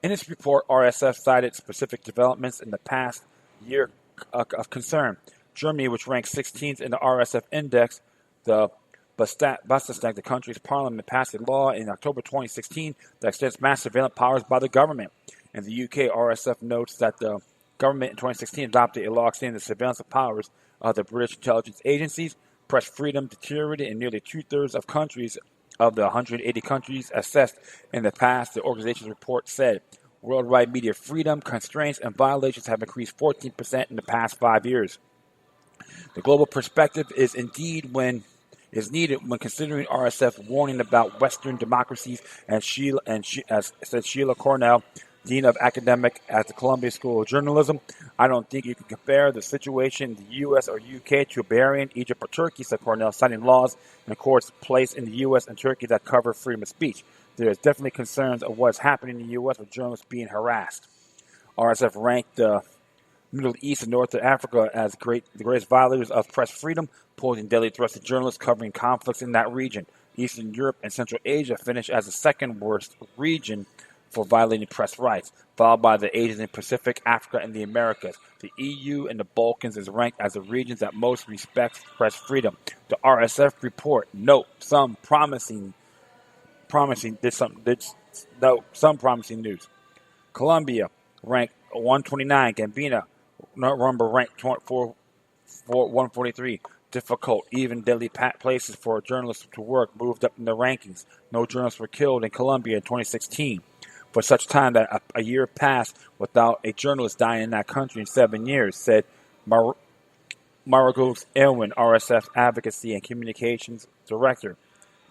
In its report, RSF cited specific developments in the past year of concern. Germany, which ranks 16th in the RSF index, the Bundestag, the country's parliament, passed a law in October 2016 that extends mass surveillance powers by the government. In the UK, RSF notes that the government in 2016 adopted a law extending the surveillance powers of the British intelligence agencies. Press freedom deteriorated in nearly two-thirds of countries of the 180 countries assessed in the past, the organization's report said. Worldwide media freedom, constraints, and violations have increased 14% in the past 5 years. The global perspective is needed when considering RSF warning about Western democracies, as said Sheila Cornell, Dean of Academic at the Columbia School of Journalism. I don't think you can compare the situation in the U.S. or U.K. to Bahrain, Egypt, or Turkey, said Cornell, citing laws and courts placed in the U.S. and Turkey that cover freedom of speech. There is definitely concerns of what's happening in the U.S. with journalists being harassed. RSF ranked the Middle East and North Africa as the greatest violators of press freedom, posing deadly threats to journalists covering conflicts in that region. Eastern Europe and Central Asia finished as the second worst region for violating press rights, followed by the Asian and Pacific, Africa, and the Americas. The EU and the Balkans is ranked as the regions that most respect press freedom. The RSF report note some promising news. Colombia ranked 129, Gambia ranked 143. Difficult, even deadly places for journalists to work moved up in the rankings. No journalists were killed in Colombia in 2016. For such time that a year passed without a journalist dying in that country in 7 years, said Maragos Elwin, RSF Advocacy and Communications Director,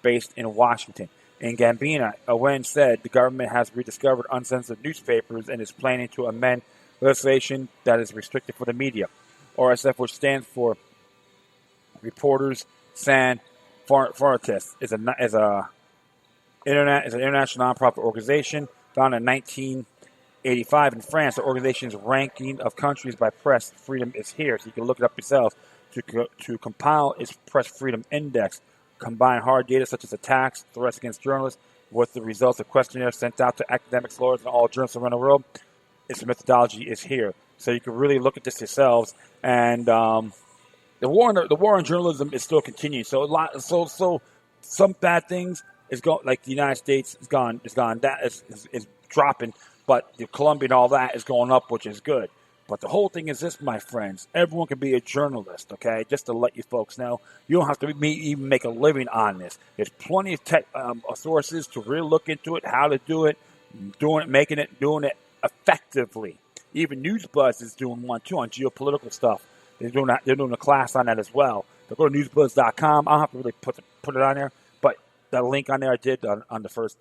based in Washington. In Gambia, Owen said the government has rediscovered uncensored newspapers and is planning to amend legislation that is restricted for the media. RSF, which stands for Reporters Sans Frontières, is an international nonprofit organization founded in 1985 in France. The organization's ranking of countries by press freedom is here, so you can look it up yourself. To compile its press freedom index, combine hard data such as attacks, threats against journalists, with the results of questionnaires sent out to academics, lawyers, and all journalists around the world. Its methodology is here, so you can really look at this yourselves. And the war on journalism is still continuing. So some bad things is going, like the United States is dropping, but the Colombia and all that is going up, which is good. But the whole thing is this, my friends. Everyone can be a journalist, okay? Just to let you folks know. You don't have to even make a living on this. There's plenty of sources to really look into it, how to do it, doing it effectively. Even NewsBuzz is doing one, too, on geopolitical stuff. They're doing a class on that as well. So go to newsbuzz.com. I don't have to really put it on there, but the link on there I did on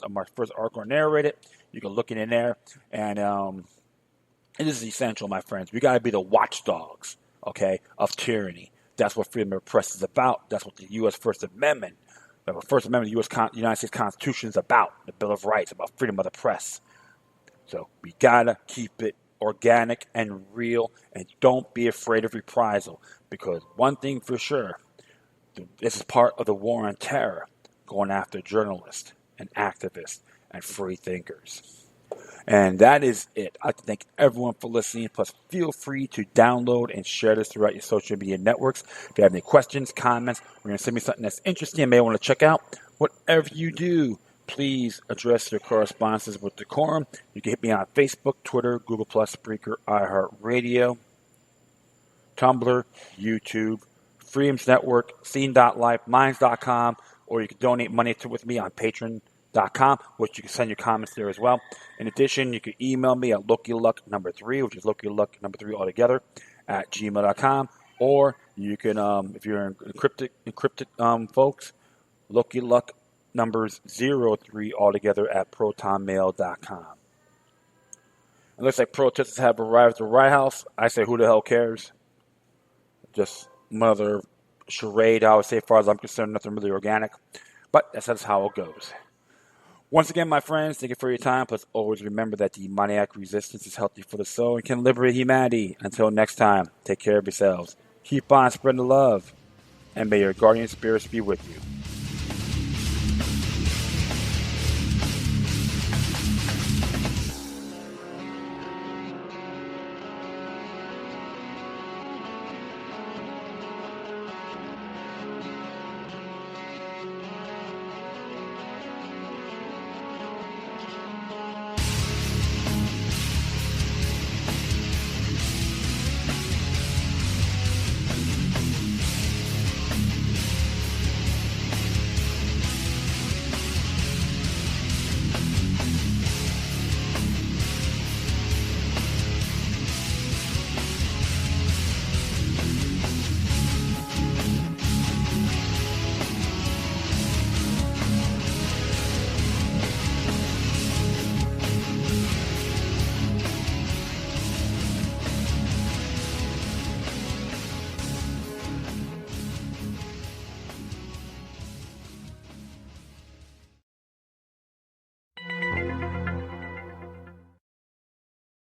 my first article I narrated. You can look in there, and it is essential, my friends. We got to be the watchdogs, okay, of tyranny. That's what freedom of press is about. That's what the U.S. First Amendment, the First Amendment of the United States Constitution is about. The Bill of Rights, about freedom of the press. So we got to keep it organic and real, and don't be afraid of reprisal, because one thing for sure, this is part of the war on terror, going after journalists and activists and free thinkers. And that is it. I'd like to thank everyone for listening. Plus, feel free to download and share this throughout your social media networks. If you have any questions, comments, or going to send me something that's interesting and may want to check out, whatever you do, please address your correspondences with decorum. You can hit me on Facebook, Twitter, Google+, Spreaker, iHeartRadio, Tumblr, YouTube, Freedoms Network, Scene.life, Minds.com, or you can donate money to with me on Patreon.com, which you can send your comments there as well. In addition, you can email me at LokiLuck3, which is LokiLuck3 altogether, at gmail.com, or you can, if you're encrypted folks, LokiLuck numbers 03 altogether at protonmail.com. It looks like protesters have arrived at the White House. I say, who the hell cares? Just another charade, I would say, as far as I'm concerned, nothing really organic. But that's how it goes. Once again, my friends, thank you for your time. Plus, always remember that demoniac resistance is healthy for the soul and can liberate humanity. Until next time, take care of yourselves. Keep on spreading the love. And may your guardian spirits be with you.